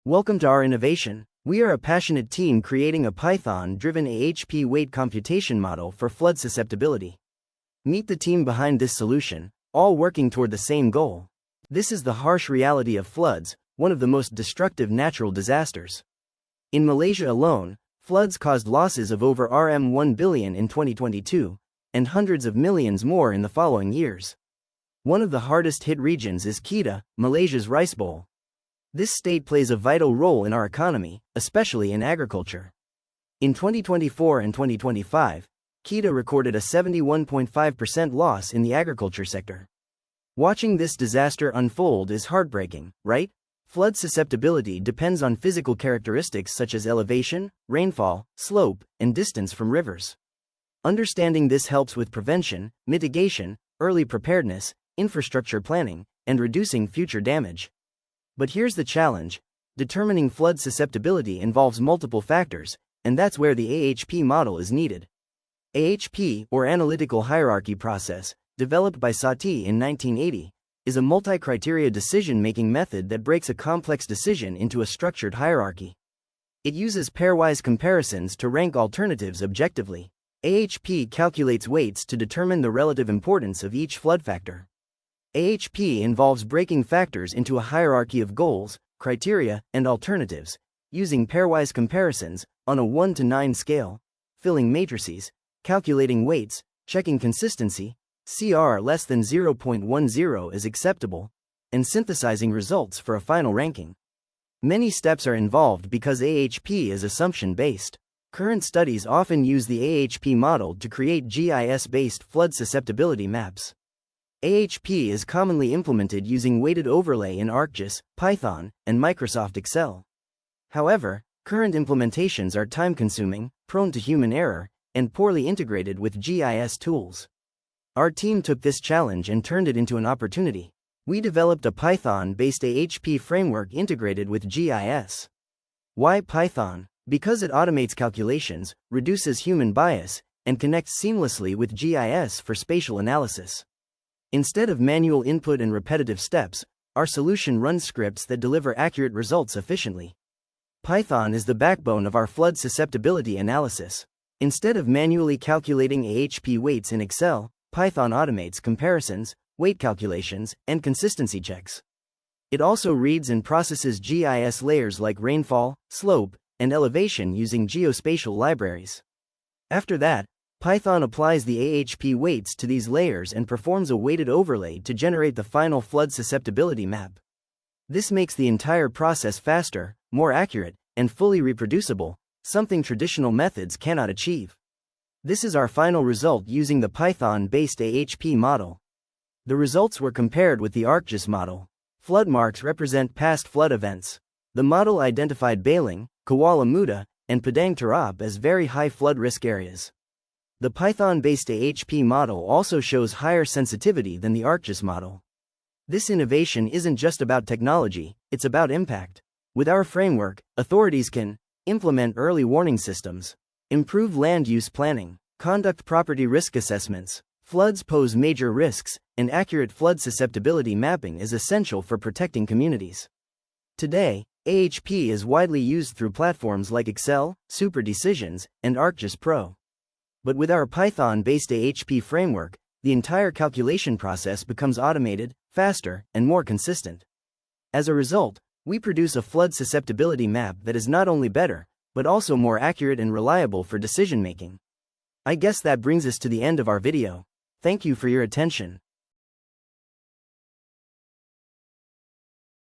Welcome to our innovation. We are a passionate team creating a Python-driven AHP weight computation model for flood susceptibility. Meet the team behind this solution, all working toward the same goal. This is the harsh reality of floods, one of the most destructive natural disasters. In Malaysia alone, floods caused losses of over Rm 1 billion in 2022, and hundreds of millions more in the following years. One of the hardest hit regions is Kedah, Malaysia's rice bowl. This state plays a vital role in our economy, especially in agriculture. In 2024 and 2025, Kedah recorded a 71.5% loss in the agriculture sector. Watching this disaster unfold is heartbreaking, right? Flood susceptibility depends on physical characteristics such as elevation, rainfall, slope, and distance from rivers. Understanding this helps with prevention, mitigation, early preparedness, infrastructure planning, and reducing future damage. But here's the challenge: determining flood susceptibility involves multiple factors, and that's where the AHP model is needed. AHP, or Analytical Hierarchy Process, developed by Satie in 1980, is a multi-criteria decision-making method that breaks a complex decision into a structured hierarchy. It uses pairwise comparisons to rank alternatives objectively. AHP calculates weights to determine the relative importance of each flood factor. AHP involves breaking factors into a hierarchy of goals, criteria, and alternatives, using pairwise comparisons, on a 1 to 9 scale, filling matrices, calculating weights, checking consistency, CR less than 0.10 is acceptable, and synthesizing results for a final ranking. Many steps are involved because AHP is assumption-based. Current studies often use the AHP model to create GIS-based flood susceptibility maps. AHP is commonly implemented using weighted overlay in ArcGIS, Python, and Microsoft Excel. However, current implementations are time-consuming, prone to human error, and poorly integrated with GIS tools. Our team took this challenge and turned it into an opportunity. We developed a Python-based AHP framework integrated with GIS. Why Python? Because it automates calculations, reduces human bias, and connects seamlessly with GIS for spatial analysis. Instead of manual input and repetitive steps, our solution runs scripts that deliver accurate results efficiently. Python is the backbone of our flood susceptibility analysis. Instead of manually calculating AHP weights in Excel, Python automates comparisons, weight calculations, and consistency checks. It also reads and processes GIS layers like rainfall, slope, and elevation using geospatial libraries. After that, Python applies the AHP weights to these layers and performs a weighted overlay to generate the final flood susceptibility map. This makes the entire process faster, more accurate, and fully reproducible, something traditional methods cannot achieve. This is our final result using the Python-based AHP model. The results were compared with the ArcGIS model. Flood marks represent past flood events. The model identified Baling, Kuala Muda, and Padang Terap as very high flood risk areas. The Python-based AHP model also shows higher sensitivity than the ArcGIS model. This innovation isn't just about technology, it's about impact. With our framework, authorities can implement early warning systems, improve land use planning, conduct property risk assessments. Floods pose major risks, and accurate flood susceptibility mapping is essential for protecting communities. Today, AHP is widely used through platforms like Excel, Super Decisions, and ArcGIS Pro. But with our Python-based AHP framework, the entire calculation process becomes automated, faster, and more consistent. As a result, we produce a flood susceptibility map that is not only better, but also more accurate and reliable for decision-making. I guess that brings us to the end of our video. Thank you for your attention.